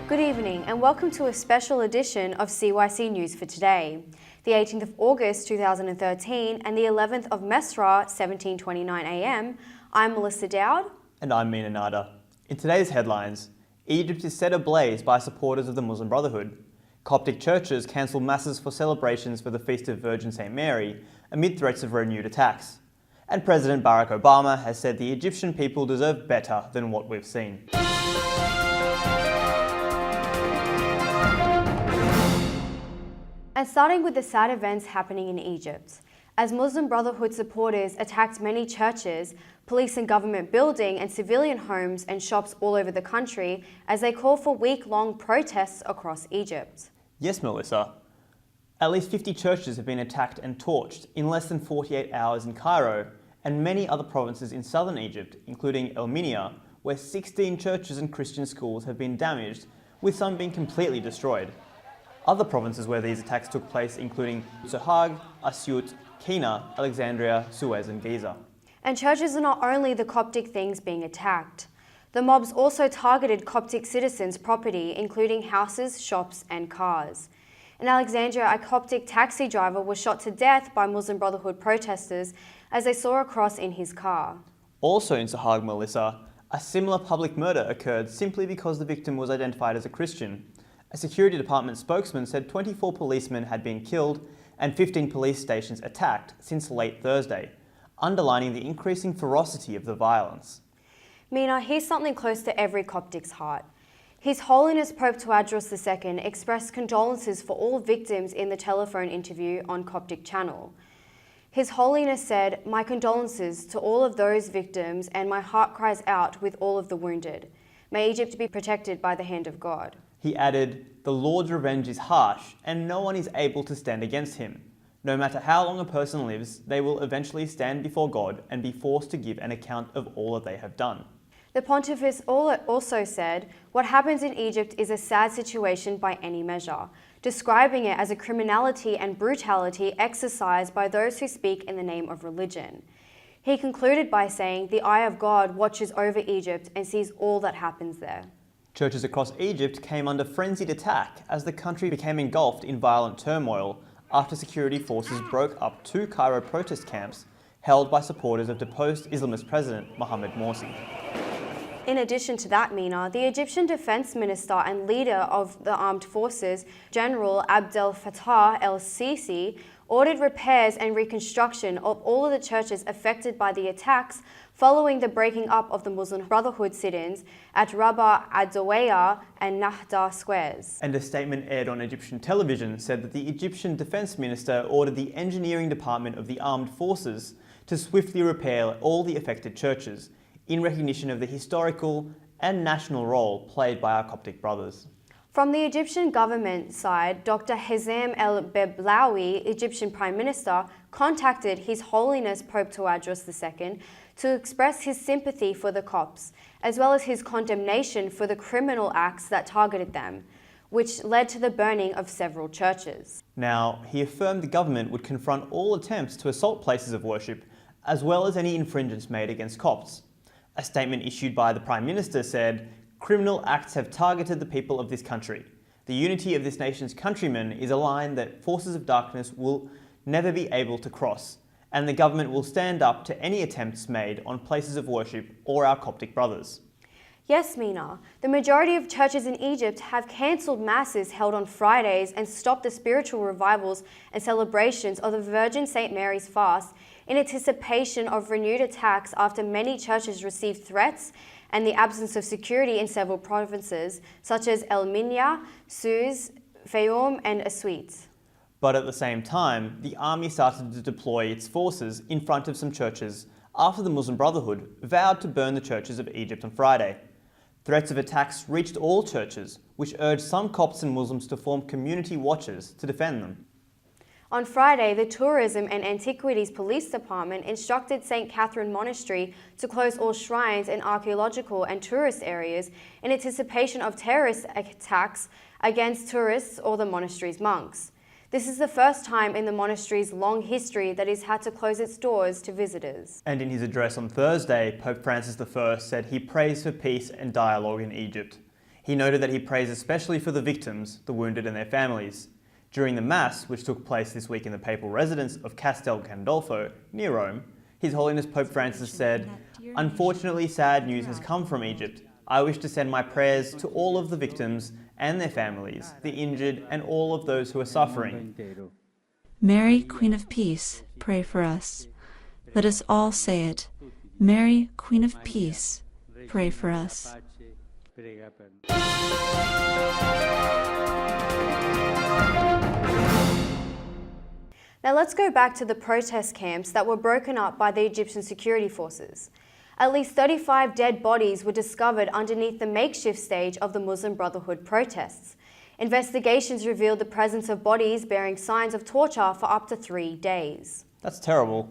Good evening and welcome to a special edition of CYC News for today, the 18th of August 2013 and the 11th of Mesra 1729 AM. I'm Melissa Dowd. And I'm Mina Nada. In today's headlines, Egypt is set ablaze by supporters of the Muslim Brotherhood. Coptic churches cancel masses for celebrations for the Feast of Virgin St. Mary amid threats of renewed attacks. And President Barack Obama has said the Egyptian people deserve better than what we've seen. And starting with the sad events happening in Egypt. As Muslim Brotherhood supporters attacked many churches, police and government buildings and civilian homes and shops all over the country as they call for week-long protests across Egypt. Yes, Melissa. At least 50 churches have been attacked and torched in less than 48 hours in Cairo and many other provinces in southern Egypt, including Elminia, where 16 churches and Christian schools have been damaged, with some being completely destroyed. Other provinces where these attacks took place including Sohag, Asyut, Kina, Alexandria, Suez and Giza. And churches are not only the Coptic things being attacked. The mobs also targeted Coptic citizens' property, including houses, shops and cars. In Alexandria, a Coptic taxi driver was shot to death by Muslim Brotherhood protesters as they saw a cross in his car. Also in Sohag, Melissa, a similar public murder occurred simply because the victim was identified as a Christian. A security department spokesman said 24 policemen had been killed and 15 police stations attacked since late Thursday, underlining the increasing ferocity of the violence. Mina, here's something close to every Coptic's heart. His Holiness Pope Tawadros II expressed condolences for all victims in the telephone interview on Coptic Channel. His Holiness said, "My condolences to all of those victims and my heart cries out with all of the wounded. May Egypt be protected by the hand of God." He added, "The Lord's revenge is harsh and no one is able to stand against him. No matter how long a person lives, they will eventually stand before God and be forced to give an account of all that they have done." The pontiff also said, "What happens in Egypt is a sad situation by any measure," describing it as a criminality and brutality exercised by those who speak in the name of religion. He concluded by saying, "The eye of God watches over Egypt and sees all that happens there." Churches across Egypt came under frenzied attack as the country became engulfed in violent turmoil after security forces broke up 2 Cairo protest camps held by supporters of deposed Islamist President Mohamed Morsi. In addition to that, Mina, the Egyptian Defense Minister and leader of the armed forces, General Abdel Fattah el-Sisi, ordered repairs and reconstruction of all of the churches affected by the attacks following the breaking up of the Muslim Brotherhood sit-ins at Rabah Adawiya and Nahda squares. And a statement aired on Egyptian television said that the Egyptian Defense Minister ordered the engineering department of the armed forces to swiftly repair all the affected churches, in recognition of the historical and national role played by our Coptic brothers. From the Egyptian government side, Dr. Hezem el-Beblawi, Egyptian Prime Minister, contacted His Holiness Pope Tawadros II to express his sympathy for the Copts, as well as his condemnation for the criminal acts that targeted them, which led to the burning of several churches. Now, he affirmed the government would confront all attempts to assault places of worship, as well as any infringements made against Copts. A statement issued by the Prime Minister said, "Criminal acts have targeted the people of this country. The unity of this nation's countrymen is a line that forces of darkness will never be able to cross, and the government will stand up to any attempts made on places of worship or our Coptic brothers." Yes, Mina, the majority of churches in Egypt have cancelled masses held on Fridays and stopped the spiritual revivals and celebrations of the Virgin St. Mary's fast in anticipation of renewed attacks after many churches received threats and the absence of security in several provinces, such as Elminia, Suez, Fayoum and Asyut. But at the same time, the army started to deploy its forces in front of some churches after the Muslim Brotherhood vowed to burn the churches of Egypt on Friday. Threats of attacks reached all churches, which urged some Copts and Muslims to form community watches to defend them. On Friday, the Tourism and Antiquities Police Department instructed St. Catherine Monastery to close all shrines and archaeological and tourist areas in anticipation of terrorist attacks against tourists or the monastery's monks. This is the first time in the monastery's long history that it's had to close its doors to visitors. And in his address on Thursday, Pope Francis I said he prays for peace and dialogue in Egypt. He noted that he prays especially for the victims, the wounded and their families. During the Mass, which took place this week in the papal residence of Castel Gandolfo, near Rome, His Holiness Pope Francis said, "Unfortunately, sad news has come from Egypt. I wish to send my prayers to all of the victims and their families, the injured and all of those who are suffering." Mary, Queen of Peace, pray for us. Let us all say it. Mary, Queen of Peace, pray for us. Now let's go back to the protest camps that were broken up by the Egyptian security forces. At least 35 dead bodies were discovered underneath the makeshift stage of the Muslim Brotherhood protests. Investigations revealed the presence of bodies bearing signs of torture for up to 3 days. That's terrible.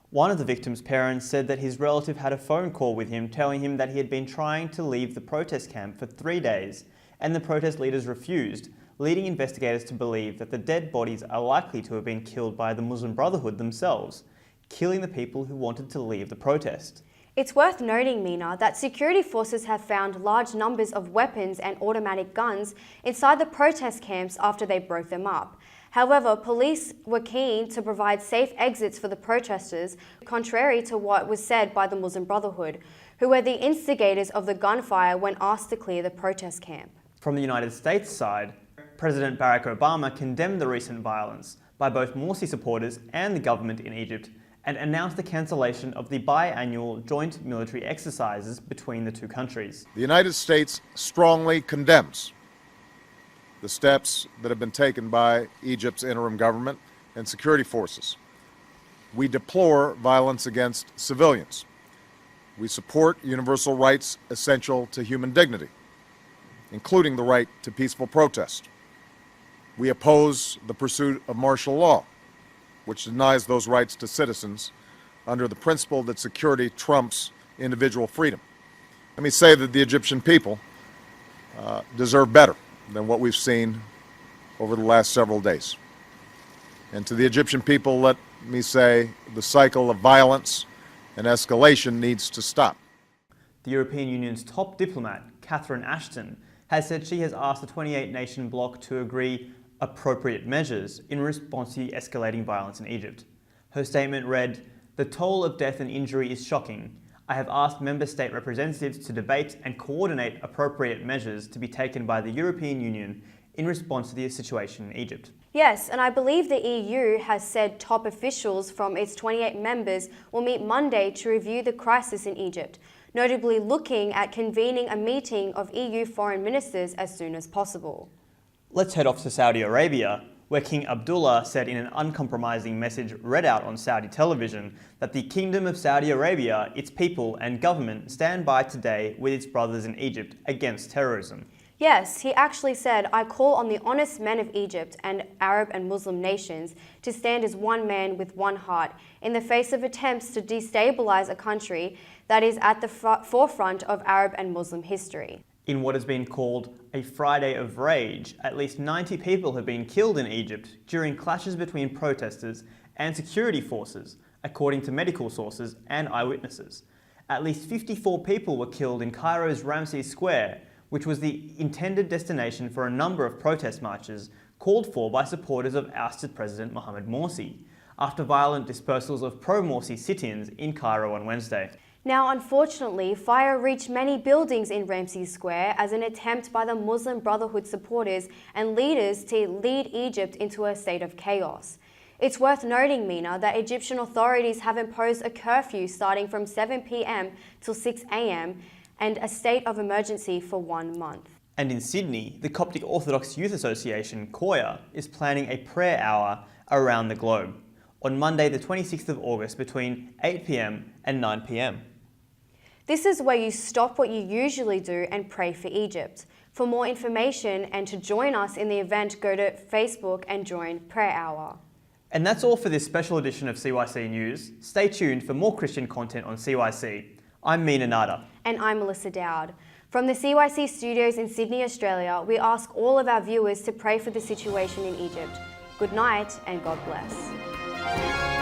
One of the victim's parents said that his relative had a phone call with him telling him that he had been trying to leave the protest camp for 3 days and the protest leaders refused, leading investigators to believe that the dead bodies are likely to have been killed by the Muslim Brotherhood themselves, killing the people who wanted to leave the protest. It's worth noting, Mina, that security forces have found large numbers of weapons and automatic guns inside the protest camps after they broke them up. However, police were keen to provide safe exits for the protesters, contrary to what was said by the Muslim Brotherhood, who were the instigators of the gunfire when asked to clear the protest camp. From the United States side, President Barack Obama condemned the recent violence by both Morsi supporters and the government in Egypt and announced the cancellation of the biannual joint military exercises between the two countries. The United States strongly condemns the steps that have been taken by Egypt's interim government and security forces. We deplore violence against civilians. We support universal rights essential to human dignity, including the right to peaceful protest. We oppose the pursuit of martial law, which denies those rights to citizens under the principle that security trumps individual freedom. Let me say that the Egyptian people deserve better than what we've seen over the last several days. And to the Egyptian people, let me say the cycle of violence and escalation needs to stop. The European Union's top diplomat, Catherine Ashton, has said she has asked the 28-nation bloc to agree appropriate measures in response to the escalating violence in Egypt. Her statement read, "The toll of death and injury is shocking. I have asked member state representatives to debate and coordinate appropriate measures to be taken by the European Union in response to the situation in Egypt." Yes, and I believe the EU has said top officials from its 28 members will meet Monday to review the crisis in Egypt, notably looking at convening a meeting of EU foreign ministers as soon as possible. Let's head off to Saudi Arabia, where King Abdullah said in an uncompromising message read out on Saudi television that the Kingdom of Saudi Arabia, its people and government stand by today with its brothers in Egypt against terrorism. Yes, he actually said, "I call on the honest men of Egypt and Arab and Muslim nations to stand as one man with one heart in the face of attempts to destabilize a country that is at the forefront of Arab and Muslim history." In what has been called a Friday of Rage, at least 90 people have been killed in Egypt during clashes between protesters and security forces, according to medical sources and eyewitnesses. At least 54 people were killed in Cairo's Ramses Square, which was the intended destination for a number of protest marches called for by supporters of ousted President Mohamed Morsi, after violent dispersals of pro-Morsi sit-ins in Cairo on Wednesday. Now, unfortunately, fire reached many buildings in Ramses Square as an attempt by the Muslim Brotherhood supporters and leaders to lead Egypt into a state of chaos. It's worth noting, Mina, that Egyptian authorities have imposed a curfew starting from 7 p.m. till 6 a.m. and a state of emergency for 1 month. And in Sydney, the Coptic Orthodox Youth Association, COYA, is planning a prayer hour around the globe on Monday the 26th of August between 8 p.m. and 9 p.m. This is where you stop what you usually do and pray for Egypt. For more information and to join us in the event, go to Facebook and join Prayer Hour. And that's all for this special edition of CYC News. Stay tuned for more Christian content on CYC. I'm Mina Nada. And I'm Melissa Dowd. From the CYC studios in Sydney, Australia, we ask all of our viewers to pray for the situation in Egypt. Good night and God bless.